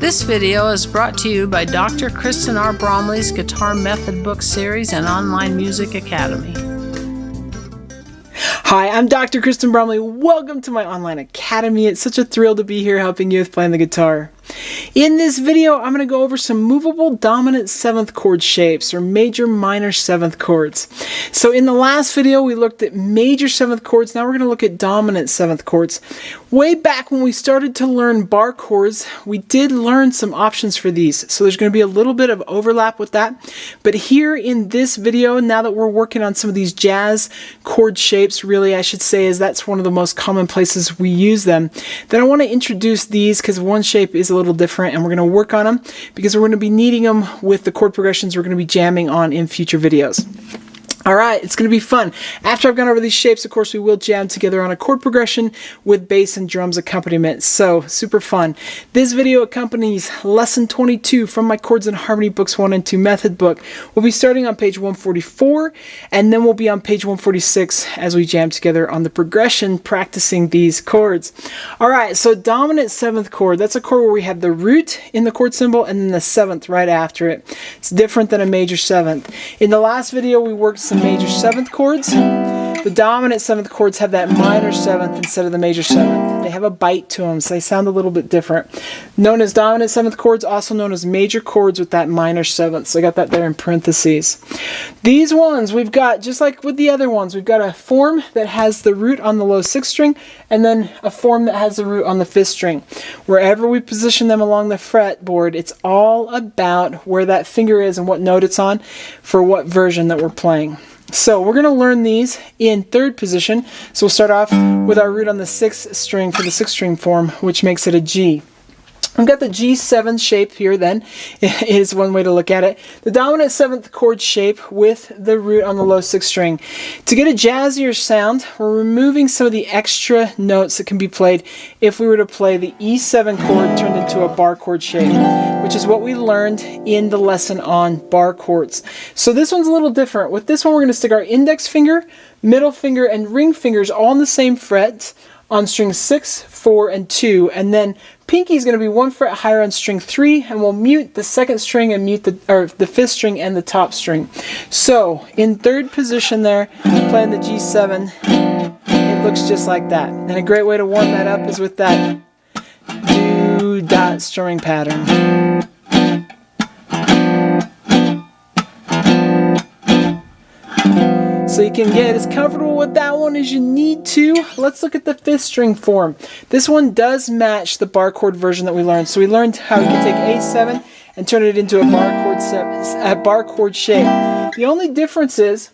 This video is brought to you by Dr. Kristen R. Bromley's Guitar Method Book Series and Online Music Academy. Hi, I'm Dr. Kristen Bromley. Welcome to my online academy. It's such a thrill to be here helping you with playing the guitar. In this video, I'm going to go over some movable dominant 7th chord shapes, or major minor 7th chords. So in the last video, we looked at major 7th chords. Now we're going to look at dominant 7th chords. Way back when we started to learn bar chords, we did learn some options for these. So there's going to be a little bit of overlap with that. But here in this video, now that we're working on some of these jazz chord shapes, really I should say, is that's one of the most common places we use them. Then I want to introduce these because one shape is a little different, and we're going to work on them because we're going to be needing them with the chord progressions we're going to be jamming on in future videos. Alright, it's going to be fun. After I've gone over these shapes, of course, we will jam together on a chord progression with bass and drums accompaniment. So, super fun. This video accompanies Lesson 22 from my Chords and Harmony Books 1 and 2 Method book. We'll be starting on page 144, and then we'll be on page 146 as we jam together on the progression practicing these chords. Alright, so dominant 7th chord. That's a chord where we have the root in the chord symbol and then the 7th right after it. It's different than a major 7th. In the last video, we worked some major 7th chords. The dominant 7th chords have that minor 7th instead of the major 7th. They have a bite to them, so they sound a little bit different. Known as dominant 7th chords, also known as major chords with that minor 7th. So I got that there in parentheses. These ones, we've got, just like with the other ones, we've got a form that has the root on the low 6th string, and then a form that has the root on the 5th string. Wherever we position them along the fretboard, it's all about where that finger is and what note it's on for what version that we're playing. So we're going to learn these in 3rd position. So we'll start off with our root on the 6th string for the 6th string form, which makes it a G. We've got the G7 shape here then, is one way to look at it. The dominant 7th chord shape with the root on the low 6th string. To get a jazzier sound, we're removing some of the extra notes that can be played if we were to play the E7 chord turned into a bar chord shape, which is what we learned in the lesson on bar chords. So this one's a little different. With this one, we're going to stick our index finger, middle finger, and ring fingers all on the same fret on strings 6, 4, and 2, and then pinky is going to be 1 fret higher on string 3, and we'll mute the 2nd string and mute the 5th string and the top string. So in 3rd position there, playing the G7, it looks just like that. And a great way to warm that up is with that do-dot strumming pattern. So you can get as comfortable with that one as you need to. Let's look at the 5th string form. This one does match the bar chord version that we learned. So we learned how we can take A7 and turn it into a bar chord shape. The only difference is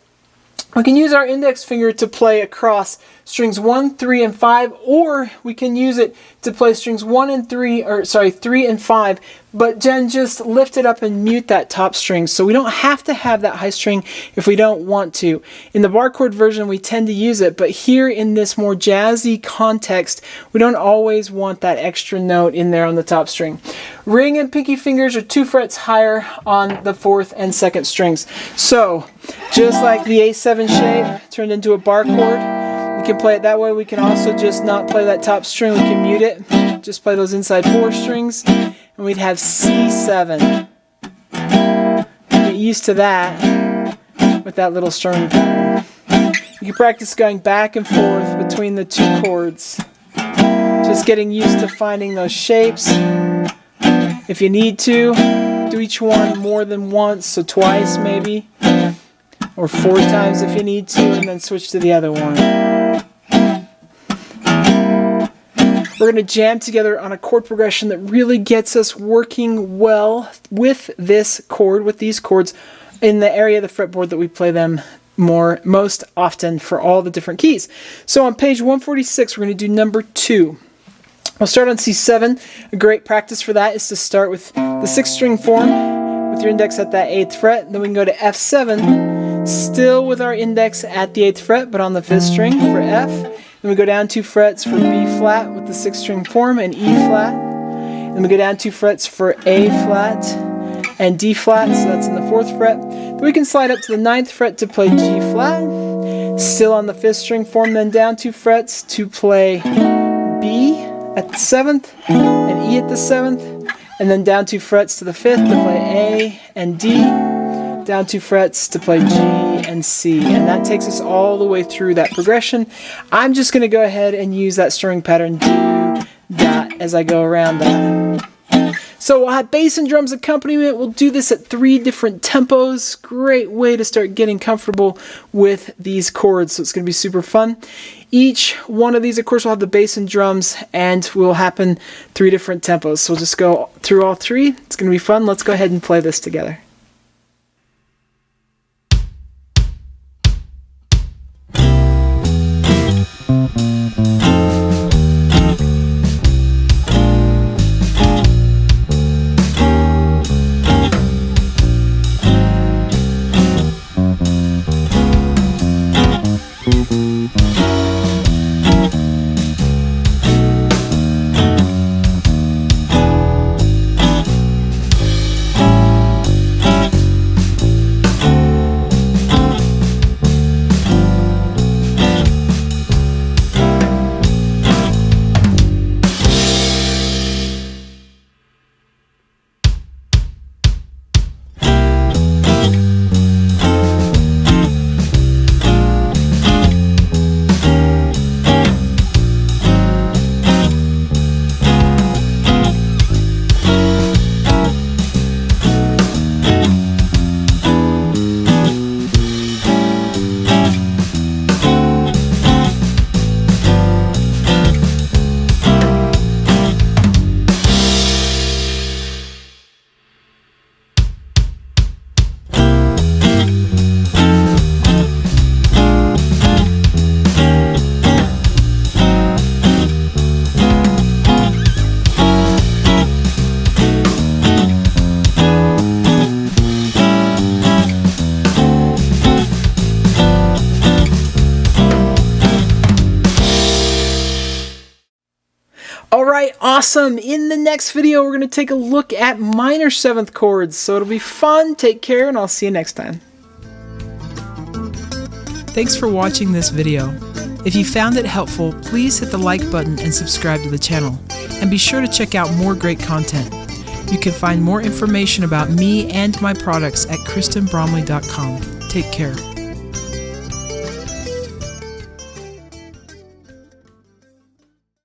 we can use our index finger to play across strings 1, 3, and 5, or we can use it to play strings 3 and 5, but then just lift it up and mute that top string. So we don't have to have that high string if we don't want to. In the bar chord version, we tend to use it, but here in this more jazzy context, we don't always want that extra note in there on the top string. Ring and pinky fingers are 2 frets higher on the 4th and 2nd strings. So just like the A7 shape turned into a bar chord, we can play it that way. We can also just not play that top string. We can mute it. Just play those inside 4 strings. And we'd have C7. Get used to that with that little strumming pattern. You can practice going back and forth between the 2 chords. Just getting used to finding those shapes. If you need to, do each one more than once, so twice maybe. Or 4 times if you need to, and then switch to the other one. We're going to jam together on a chord progression that really gets us working well with this chord, with these chords, in the area of the fretboard that we play them most often for all the different keys. So on page 146, we're going to do number 2. We'll start on C7. A great practice for that is to start with the 6th string form with your index at that 8th fret. Then we can go to F7, still with our index at the 8th fret, but on the 5th string for F. Then we go down 2 frets for B flat with the 6th string form and E flat. Then we go down 2 frets for A flat and D flat, so that's in the 4th fret. Then we can slide up to the 9th fret to play G flat, still on the 5th string form, then down 2 frets to play B at the 7th and E at the 7th, and then down 2 frets to the 5th to play A and D, down 2 frets to play G and C, and that takes us all the way through that progression. I'm just going to go ahead and use that strumming pattern, do that, as I go around that. So we'll have bass and drums accompaniment. We'll do this at 3 different tempos. Great way to start getting comfortable with these chords, so it's going to be super fun. Each one of these, of course, will have the bass and drums, and will happen 3 different tempos. So we'll just go through all 3. It's going to be fun. Let's go ahead and play this together. Alright, awesome! In the next video, we're going to take a look at minor 7th chords, so it'll be fun. Take care, and I'll see you next time. Thanks for watching this video. If you found it helpful, please hit the like button and subscribe to the channel. And be sure to check out more great content. You can find more information about me and my products at KristenBromley.com. Take care.